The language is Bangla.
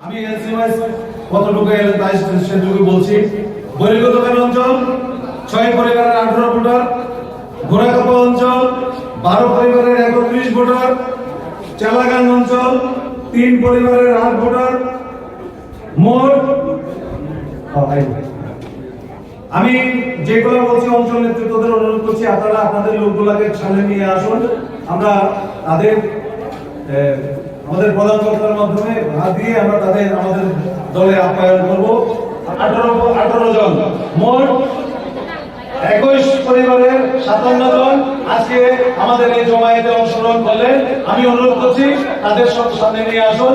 আমি এসএমএস কতটুকু এলেন তাই সেটুকু বলছি। বৈরগতকার অঞ্চল 6 পরিবারের 18 ভোটার, ঘোড়াকাপা অঞ্চল 12 পরিবারের 31 ভোটার, চালাগান অঞ্চল 3 পরিবারের 8 ভোটার, মোট আমি যেগুলো বলছি অঞ্চল নেতৃত্বদের অনুরোধ করছি আপনারা আপনাদের লোকগুলাকে সামনে নিয়ে আসুন। আমরা তাদের আমাদের প্রধান বক্তার মাধ্যমে হাত দিয়ে আমরা তাদের আমাদের দলে আপ্যায়ন করবো। 18 জন, মোট 21 পরিবারের 57 জন আজকে আমাদের এই জমায়েতে অংশগ্রহণ করলেন। আমি অনুরোধ করছি তাদের সব সামনে নিয়ে আসুন।